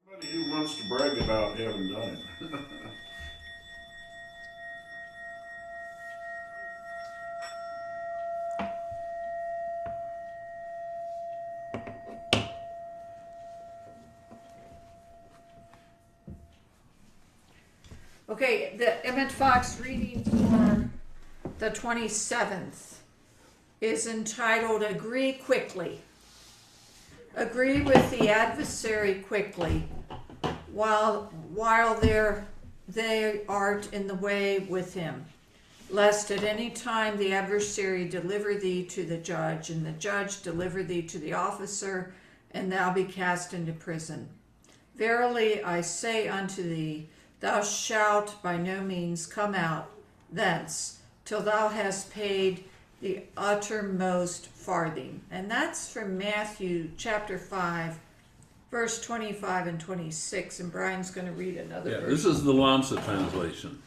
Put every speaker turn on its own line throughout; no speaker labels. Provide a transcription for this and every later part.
Somebody who wants to brag about having done it.
Okay, the Emmett Fox reading for the 27th is entitled Agree Quickly. Agree with the adversary quickly while they art in the way with him, lest at any time the adversary deliver thee to the judge, and the judge deliver thee to the officer, and thou be cast into prison. Verily I say unto thee, thou shalt by no means come out thence till thou hast paid the uttermost farthing. And that's from Matthew chapter 5, verse 25 and 26. And Brian's going to read another verse.
This is the Lamsa translation.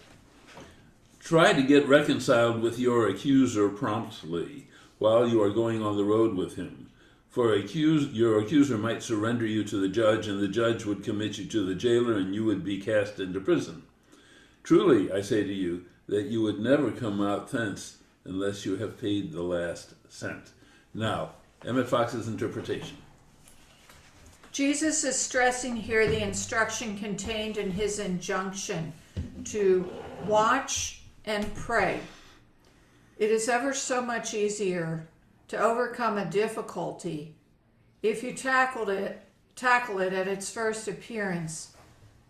Try to get reconciled with your accuser promptly while you are going on the road with him. For your accuser might surrender you to the judge, and the judge would commit you to the jailer, and you would be cast into prison. Truly, I say to you, that you would never come out thence unless you have paid the last cent. Now, Emmett Fox's interpretation.
Jesus is stressing here the instruction contained in his injunction to watch and pray. It is ever so much easier to overcome a difficulty if you tackle it at its first appearance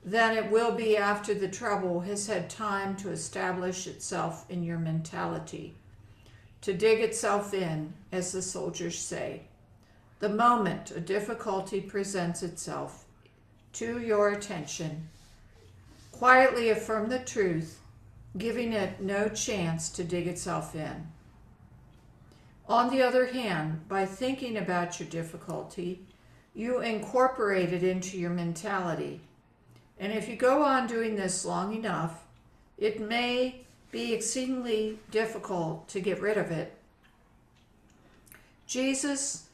than it will be after the trouble has had time to establish itself in your mentality, to dig itself in, as the soldiers say. The moment a difficulty presents itself to your attention, quietly affirm the truth, giving it no chance to dig itself in. On the other hand, by thinking about your difficulty, you incorporate it into your mentality. And if you go on doing this long enough, it may be exceedingly difficult to get rid of it. Jesus,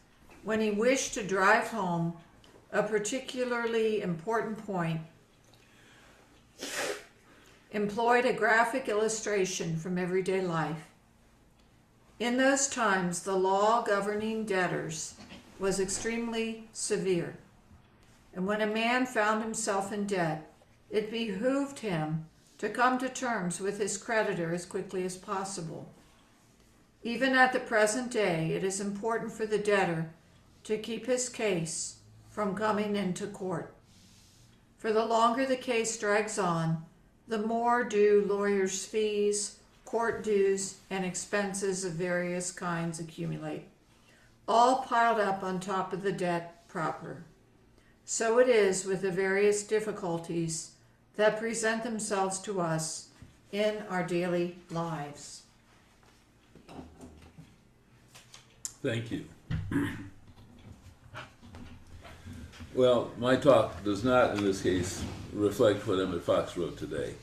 when he wished to drive home a particularly important point, employed a graphic illustration from everyday life. In those times, the law governing debtors was extremely severe, and when a man found himself in debt, it behooved him to come to terms with his creditor as quickly as possible. Even at the present day, it is important for the debtor to keep his case from coming into court. For the longer the case drags on, the more do lawyers' fees, court dues, and expenses of various kinds accumulate, all piled up on top of the debt proper. So it is with the various difficulties that present themselves to us in our daily lives.
Thank you. Well, my talk does not, in this case, reflect what Emmett Fox wrote today.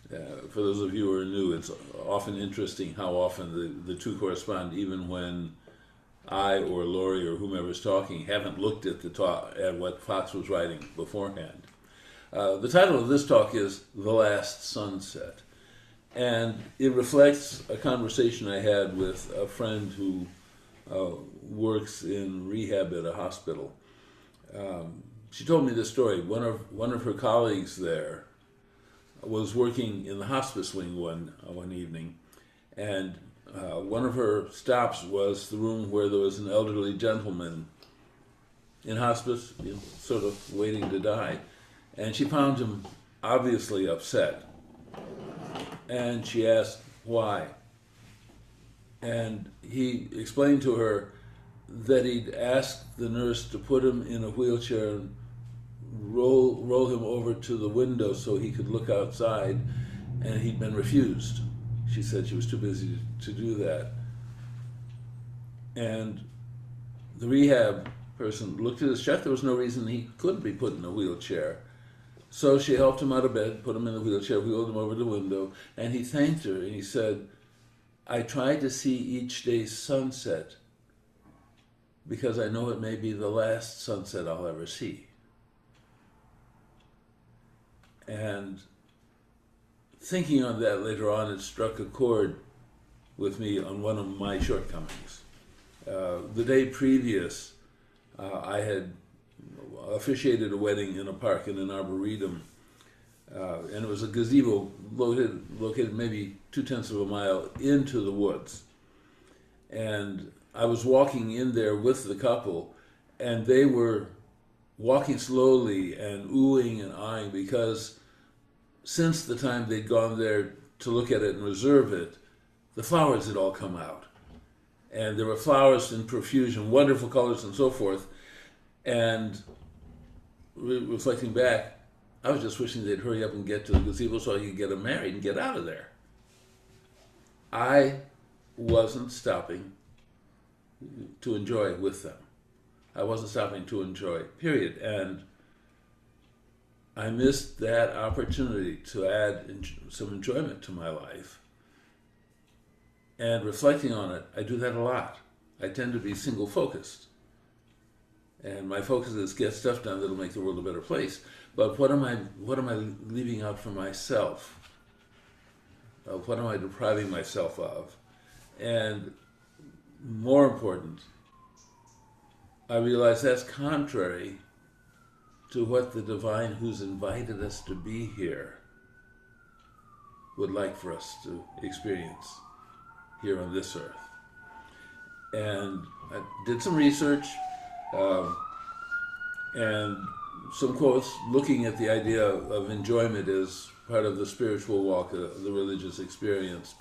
For those of you who are new, it's often interesting how often the two correspond, even when I or Lori or whomever is talking haven't looked at at what Fox was writing beforehand. The title of this talk is The Last Sunset, and it reflects a conversation I had with a friend who works in rehab at a hospital. She told me this story. One of her colleagues there was working in the hospice wing one evening, and one of her stops was the room where there was an elderly gentleman in hospice, sort of waiting to die, and she found him obviously upset, and she asked why, and he explained to her that he'd asked the nurse to put him in a wheelchair and roll him over to the window so he could look outside, and he'd been refused. She said she was too busy to do that. And the rehab person looked at his chest. There was no reason he couldn't be put in a wheelchair. So she helped him out of bed, put him in the wheelchair, wheeled him over to the window, and he thanked her, and he said, I try to see each day's sunset because I know it may be the last sunset I'll ever see. And thinking on that later on, it struck a chord with me on one of my shortcomings. The day previous, I had officiated a wedding in a park in an arboretum, and it was a gazebo located maybe 2/10 of a mile into the woods. And I was walking in there with the couple, and they were walking slowly and oohing and eyeing because since the time they'd gone there to look at it and reserve it, the flowers had all come out. And there were flowers in profusion, wonderful colors and so forth. And reflecting back, I was just wishing they'd hurry up and get to the gazebo so I could get them married and get out of there. I wasn't stopping to enjoy with them. I wasn't stopping to enjoy, period. And I missed that opportunity to add some enjoyment to my life. And reflecting on it, I do that a lot. I tend to be single-focused. And my focus is get stuff done that'll make the world a better place. But what am I leaving out for myself? What am I depriving myself of? And more important, I realize that's contrary to what the divine who's invited us to be here would like for us to experience here on this earth. And I did some research and some quotes looking at the idea of enjoyment as part of the spiritual walk, the religious experience.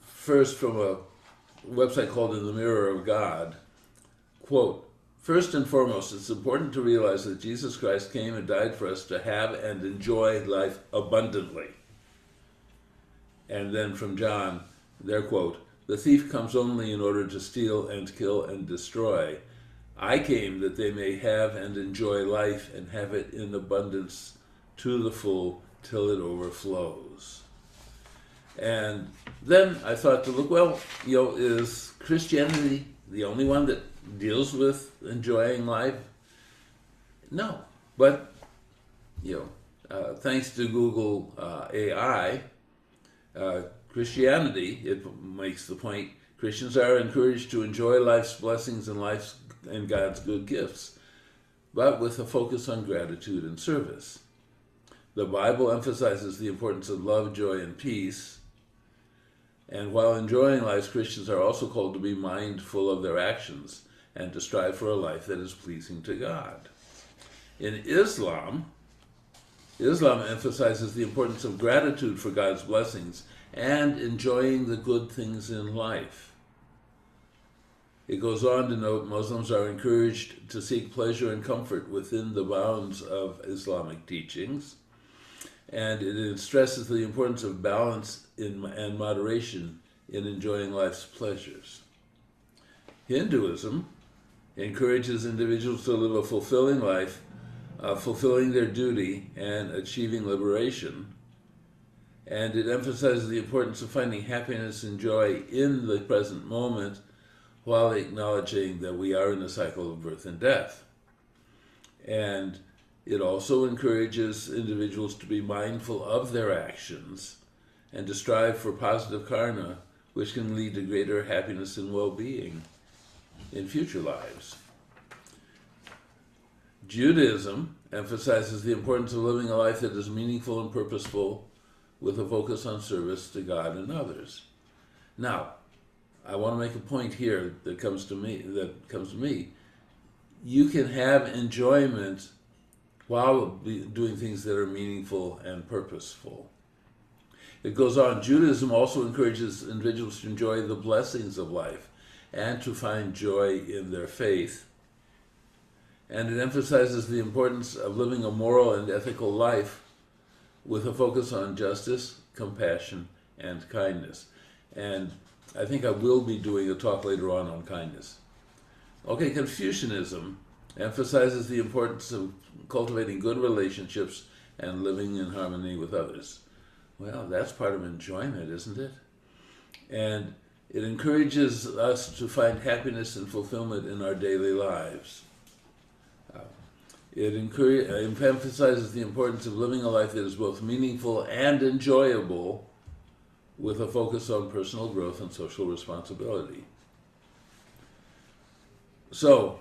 First from a website called In the Mirror of God, quote, "First and foremost, it's important to realize that Jesus Christ came and died for us to have and enjoy life abundantly." And then from John, their quote, "The thief comes only in order to steal and kill and destroy. I came that they may have and enjoy life and have it in abundance to the full till it overflows." And then I thought to look, well, is Christianity the only one that deals with enjoying life? No. But, thanks to Google AI, Christianity, it makes the point, Christians are encouraged to enjoy life's blessings and God's good gifts, but with a focus on gratitude and service. The Bible emphasizes the importance of love, joy, and peace. And while enjoying life, Christians are also called to be mindful of their actions and to strive for a life that is pleasing to God. In Islam emphasizes the importance of gratitude for God's blessings and enjoying the good things in life. It goes on to note Muslims are encouraged to seek pleasure and comfort within the bounds of Islamic teachings, and it stresses the importance of balance and moderation in enjoying life's pleasures. Hinduism encourages individuals to live a fulfilling life, fulfilling their duty and achieving liberation. And it emphasizes the importance of finding happiness and joy in the present moment while acknowledging that we are in a cycle of birth and death. And it also encourages individuals to be mindful of their actions and to strive for positive karma, which can lead to greater happiness and well-being in future lives. Judaism emphasizes the importance of living a life that is meaningful and purposeful with a focus on service to God and others. Now, I want to make a point here that comes to me. You can have enjoyment while doing things that are meaningful and purposeful. It goes on, Judaism also encourages individuals to enjoy the blessings of life and to find joy in their faith. And it emphasizes the importance of living a moral and ethical life with a focus on justice, compassion, and kindness. And I think I will be doing a talk later on kindness. Okay, Confucianism emphasizes the importance of cultivating good relationships and living in harmony with others. Well, that's part of enjoyment, isn't it? And it encourages us to find happiness and fulfillment in our daily lives. It emphasizes the importance of living a life that is both meaningful and enjoyable, with a focus on personal growth and social responsibility. So,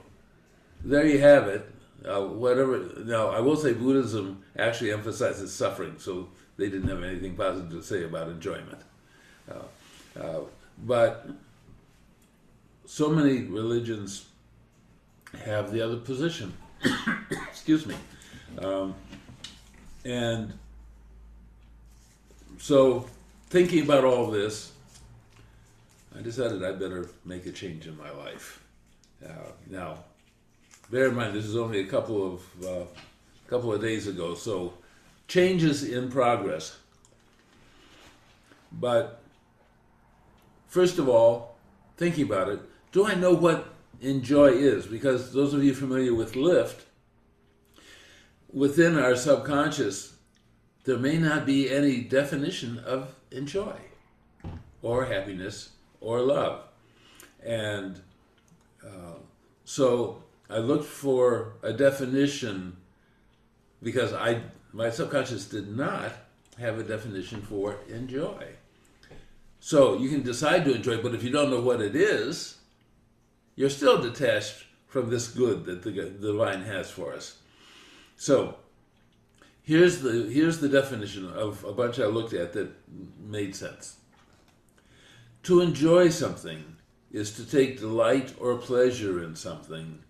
there you have it. Now, I will say Buddhism actually emphasizes suffering, so they didn't have anything positive to say about enjoyment. But so many religions have the other position. Excuse me. And so, thinking about all this, I decided I better make a change in my life. Now, bear in mind, this is only a couple of days ago, so change is in progress. But first of all, thinking about it, do I know what enjoy is? Because those of you familiar with lift, within our subconscious, there may not be any definition of enjoy, or happiness, or love. And so I looked for a definition because my subconscious did not have a definition for enjoy. So you can decide to enjoy, but if you don't know what it is, you're still detached from this good that the divine has for us. So here's the definition of a bunch I looked at that made sense. To enjoy something is to take delight or pleasure in something,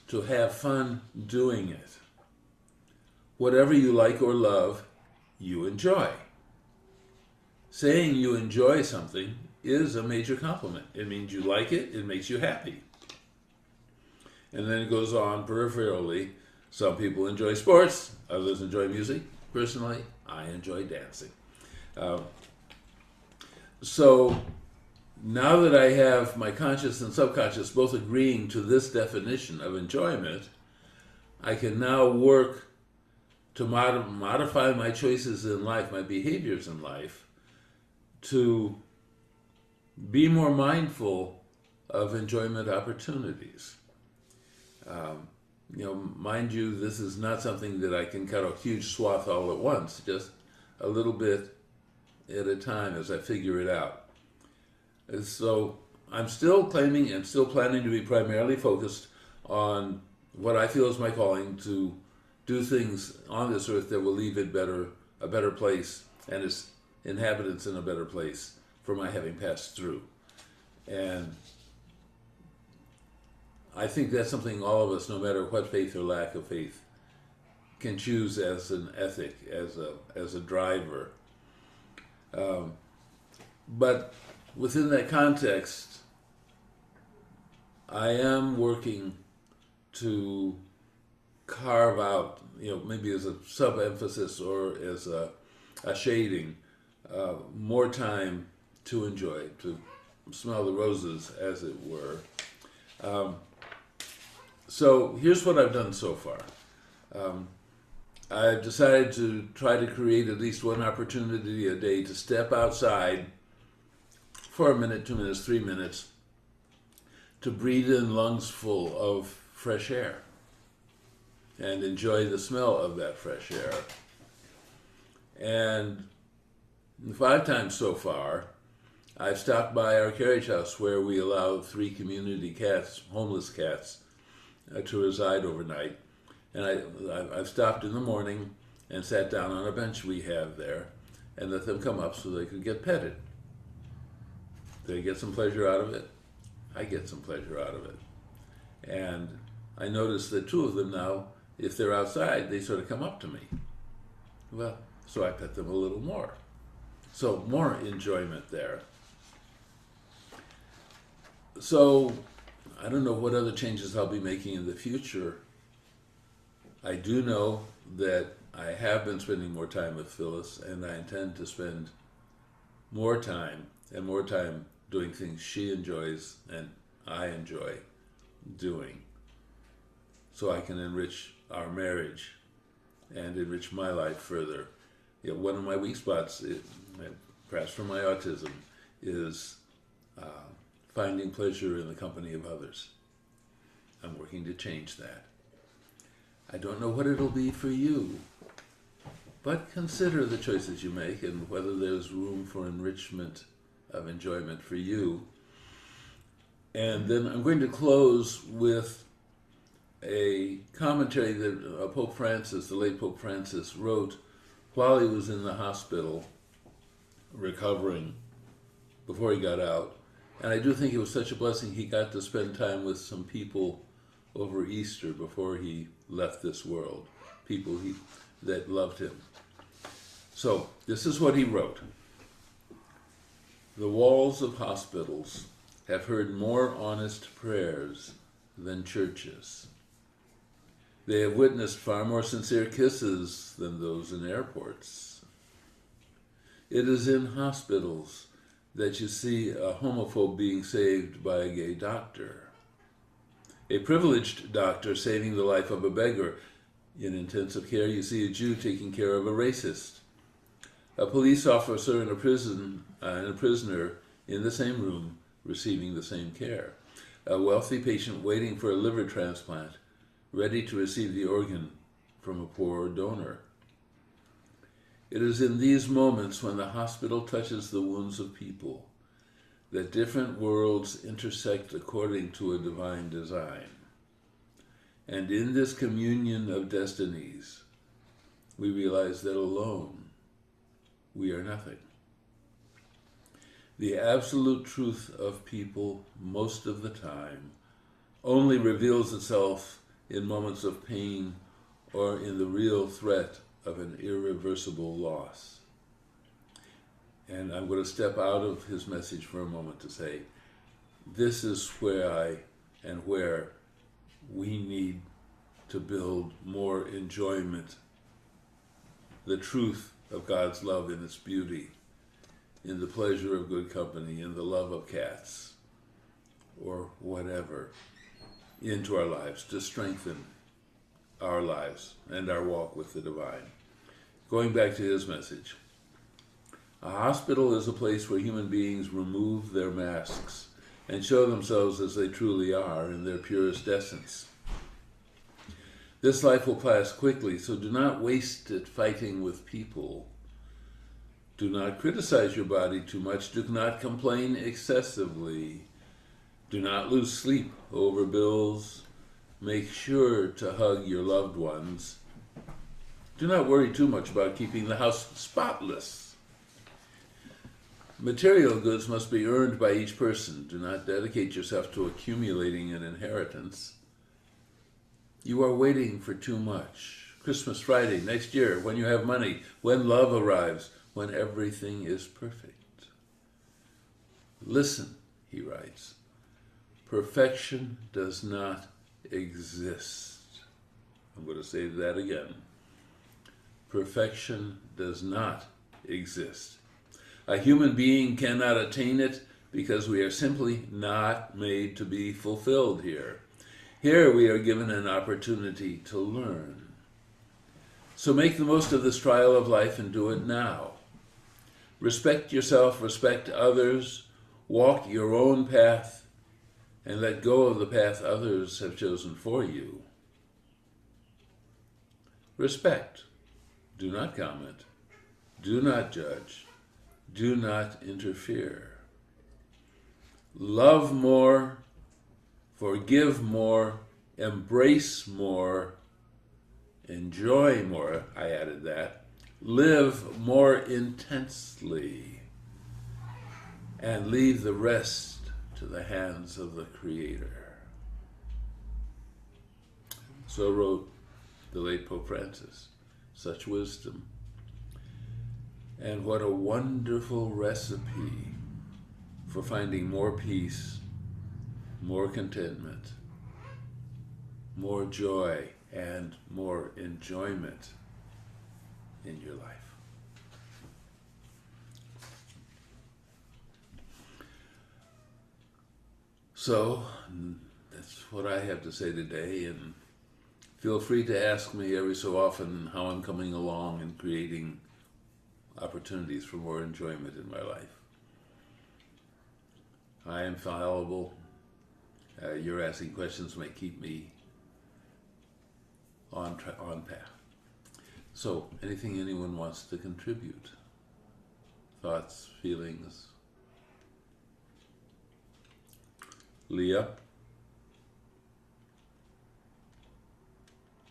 to have fun doing it. Whatever you like or love, you enjoy. Saying you enjoy something is a major compliment. It means you like it, it makes you happy. And then it goes on peripherally. Some people enjoy sports, others enjoy music. Personally, I enjoy dancing. So now that I have my conscious and subconscious both agreeing to this definition of enjoyment, I can now work to modify my choices in life, my behaviors in life, to be more mindful of enjoyment opportunities. Mind you, this is not something that I can cut a huge swath all at once, just a little bit at a time as I figure it out. And so I'm still claiming and still planning to be primarily focused on what I feel is my calling, to do things on this earth that will leave it a better place, and its inhabitants in a better place for my having passed through. And I think that's something all of us, no matter what faith or lack of faith, can choose as an ethic, as a driver. But within that context, I am working to carve out, maybe as a sub-emphasis or as a shading, more time to enjoy, to smell the roses, as it were. So here's what I've done so far. I've decided to try to create at least one opportunity a day to step outside for a minute, 2 minutes, 3 minutes, to breathe in lungs full of fresh air and enjoy the smell of that fresh air. And 5 times so far, I've stopped by our carriage house where we allow 3 community cats, homeless cats, to reside overnight. And I've stopped in the morning and sat down on a bench we have there and let them come up so they could get petted. They get some pleasure out of it. I get some pleasure out of it. And I notice that 2 of them now, if they're outside, they sort of come up to me. Well, so I pet them a little more. So more enjoyment there. So I don't know what other changes I'll be making in the future. I do know that I have been spending more time with Phyllis, and I intend to spend more time doing things she enjoys and I enjoy doing, so I can enrich our marriage and enrich my life further. One of my weak spots, perhaps from my autism, is finding pleasure in the company of others. I'm working to change that. I don't know what it'll be for you, but consider the choices you make and whether there's room for enrichment of enjoyment for you. And then I'm going to close with a commentary that Pope Francis, the late Pope Francis, wrote while he was in the hospital recovering before he got out. And I do think it was such a blessing he got to spend time with some people over Easter before he left this world, people that loved him. So this is what he wrote. The walls of hospitals have heard more honest prayers than churches. They have witnessed far more sincere kisses than those in airports. It is in hospitals that you see a homophobe being saved by a gay doctor, a privileged doctor saving the life of a beggar. In intensive care, you see a Jew taking care of a racist, a police officer and a prisoner in the same room receiving the same care, a wealthy patient waiting for a liver transplant, ready to receive the organ from a poor donor. It is in these moments when the hospital touches the wounds of people that different worlds intersect according to a divine design. And in this communion of destinies, we realize that alone we are nothing. The absolute truth of people, most of the time, only reveals itself in moments of pain or in the real threat of an irreversible loss. And I'm going to step out of his message for a moment to say, this is where we need to build more enjoyment, the truth of God's love in its beauty, in the pleasure of good company, in the love of cats, or whatever, into our lives to strengthen our lives and our walk with the divine. Going back to his message, a hospital is a place where human beings remove their masks and show themselves as they truly are in their purest essence. This life will pass quickly, so do not waste it fighting with people. Do not criticize your body too much. Do not complain excessively. Do not lose sleep over bills. Make sure to hug your loved ones. Do not worry too much about keeping the house spotless. Material goods must be earned by each person. Do not dedicate yourself to accumulating an inheritance. You are waiting for too much. Christmas Friday, next year, when you have money, when love arrives, when everything is perfect. Listen, he writes, perfection does not exist. I'm going to say that again. Perfection does not exist. A human being cannot attain it because we are simply not made to be fulfilled here. Here we are given an opportunity to learn. So make the most of this trial of life and do it now. Respect yourself, respect others, walk your own path, and let go of the path others have chosen for you. Respect. Do not comment. Do not judge. Do not interfere. Love more, forgive more, embrace more, enjoy more, I added that, live more intensely, and leave the rest to the hands of the Creator. So wrote the late Pope Francis. Such wisdom. And what a wonderful recipe for finding more peace, more contentment, more joy, and more enjoyment in your life. So, that's what I have to say today, and feel free to ask me every so often how I'm coming along in creating opportunities for more enjoyment in my life. I am fallible. Your asking questions may keep me on path. So, anything anyone wants to contribute? Thoughts, feelings? Leah?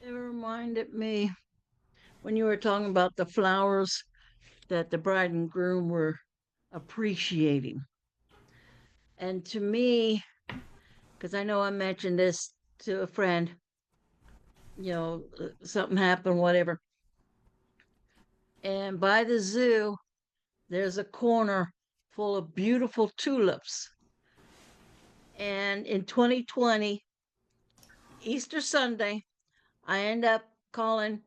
It reminded me when you were talking about the flowers that the bride and groom were appreciating. And to me, because I know I mentioned this to a friend, something happened, whatever. And by the zoo, there's a corner full of beautiful tulips. And in 2020, Easter Sunday, I end up calling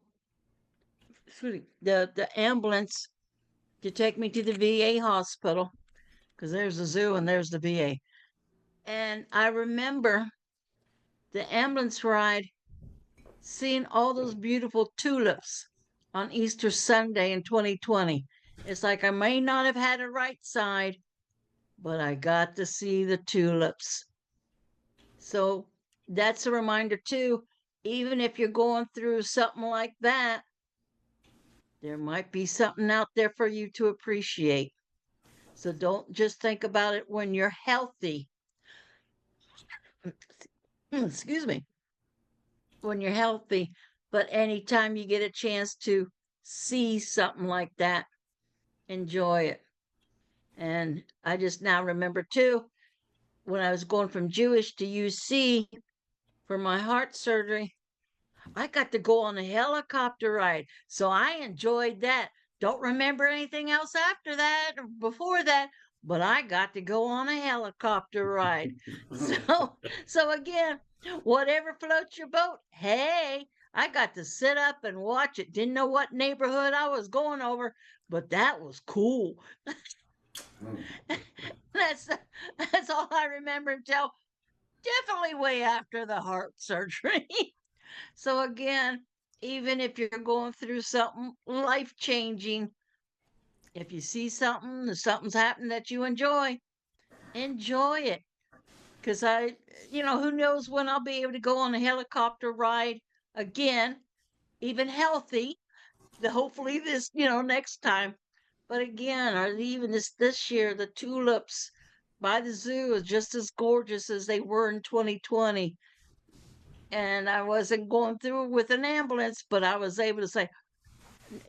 the ambulance to take me to the VA hospital because there's the zoo and there's the VA. And I remember the ambulance ride seeing all those beautiful tulips on Easter Sunday in 2020. It's like I may not have had a right side, but I got to see the tulips. So that's a reminder too. Even if you're going through something like that, there might be something out there for you to appreciate. So don't just think about it when you're healthy. Excuse me. When you're healthy, but anytime you get a chance to see something like that, enjoy it. And I just now remember too, when I was going from Jewish to UC for my heart surgery, I got to go on a helicopter ride. So I enjoyed that. Don't remember anything else after that or before that, but I got to go on a helicopter ride. So again, whatever floats your boat. Hey, I got to sit up and watch it. Didn't know what neighborhood I was going over, but that was cool. that's that's all I remember until definitely way after the heart surgery. So again, even if you're going through something life changing, if you see something's happening that you enjoy it. Because who knows when I'll be able to go on a helicopter ride again, even healthy. Hopefully this, next time. But again, or even this year, the tulips by the zoo is just as gorgeous as they were in 2020. And I wasn't going through with an ambulance, but I was able to say,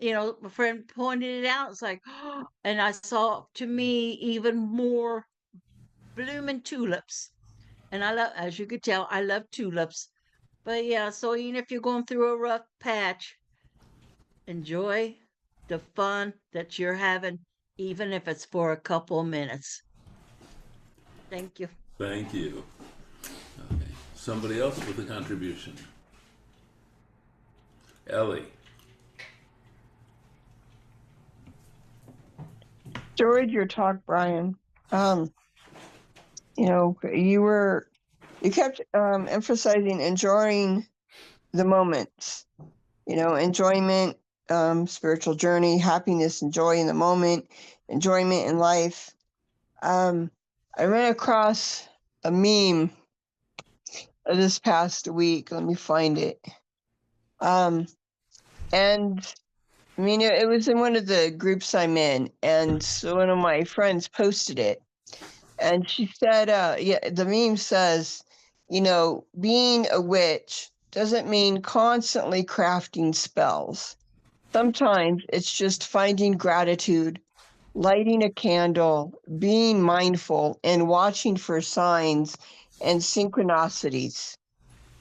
my friend pointed it out. It's like, and I saw to me even more blooming tulips. And I love, as you could tell, I love tulips. But yeah, so even if you're going through a rough patch, enjoy the fun that you're having, even if it's for a couple minutes. Thank you.
Thank you. Okay. Somebody else with a contribution. Ellie.
Enjoyed your talk, Brian. You kept emphasizing enjoying the moments, enjoyment, spiritual journey, happiness, and joy in the moment, enjoyment in life. I ran across a meme this past week. Let me find it. And I mean, it was in one of the groups I'm in, and so one of my friends posted it. And she said, the meme says, being a witch doesn't mean constantly crafting spells. Sometimes it's just finding gratitude, lighting a candle, being mindful, and watching for signs and synchronicities.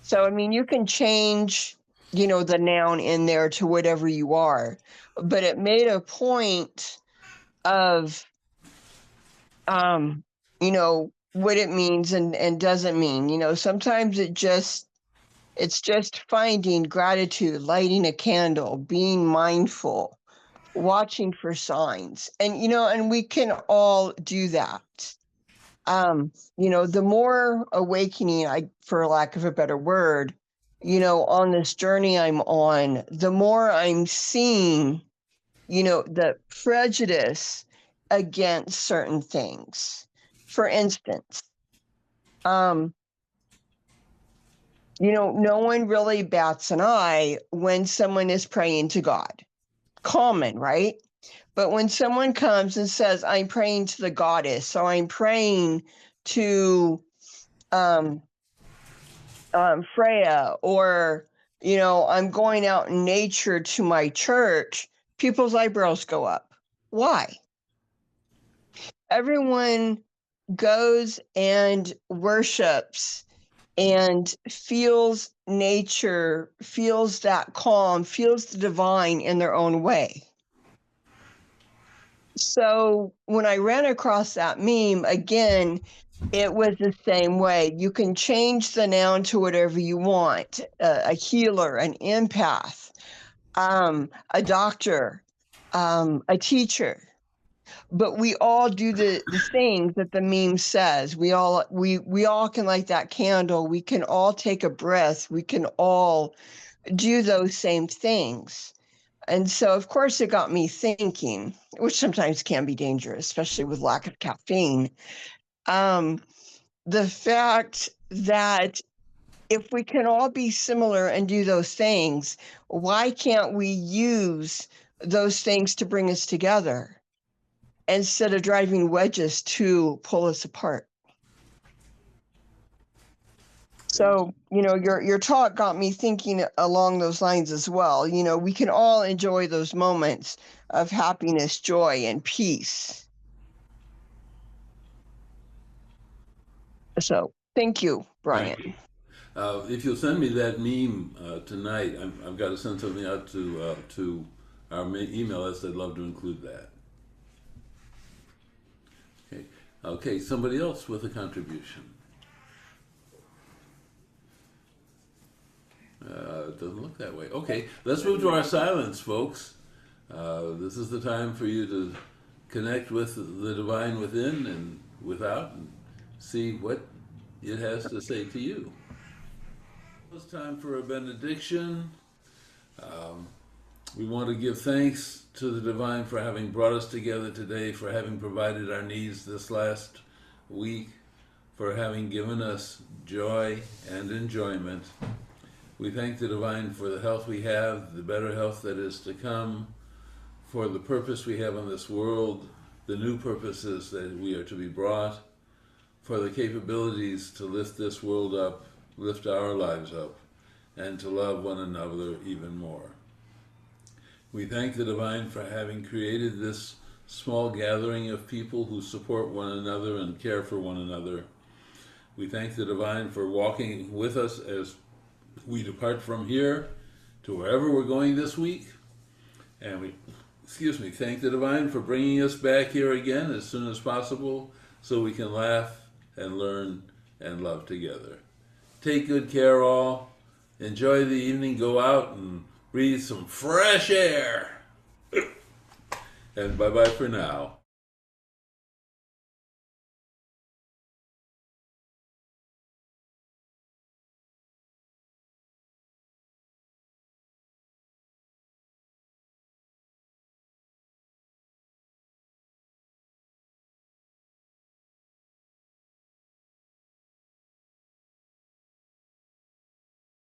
So, I mean, you can change, the noun in there to whatever you are, but it made a point of, what it means and doesn't mean. Sometimes it's just finding gratitude, lighting a candle, being mindful, watching for signs. And we can all do that. The more awakening, for lack of a better word, on this journey I'm on, the more I'm seeing, the prejudice against certain things. For instance, No one really bats an eye when someone is praying to God. Common, right? But when someone comes and says, I'm praying to the goddess, or I'm praying to Freya, or, I'm going out in nature to my church, people's eyebrows go up. Why? Everyone goes and worships and feels nature, feels that calm, feels the divine in their own way. So when I ran across that meme, again, it was the same way. You can change the noun to whatever you want. A healer, an empath, a doctor, a teacher. But we all do the things that the meme says. We all can light that candle. We can all take a breath. We can all do those same things. And so, of course, it got me thinking, which sometimes can be dangerous, especially with lack of caffeine. The fact that if we can all be similar and do those things, why can't we use those things to bring us together instead of driving wedges to pull us apart? So, your talk got me thinking along those lines as well. We can all enjoy those moments of happiness, joy, and peace. So, thank you, Brian.
Thank you. If you'll send me that meme tonight, I've got to send something out to our email list. I'd love to include that. Okay, somebody else with a contribution. It doesn't look that way. Okay, let's move to our silence, folks. This is the time for you to connect with the divine within and without and see what it has to say to you. It's time for a benediction. We want to give thanks to the divine for having brought us together today, for having provided our needs this last week, for having given us joy and enjoyment. We thank the divine for the health we have, the better health that is to come, for the purpose we have on this world, the new purposes that we are to be brought, for the capabilities to lift this world up, lift our lives up, and to love one another even more. We thank the divine for having created this small gathering of people who support one another and care for one another. We thank the divine for walking with us as we depart from here to wherever we're going this week. And we thank the divine for bringing us back here again as soon as possible so we can laugh and learn and love together. Take good care, all. Enjoy the evening. Go out and breathe some fresh air. And bye-bye for now.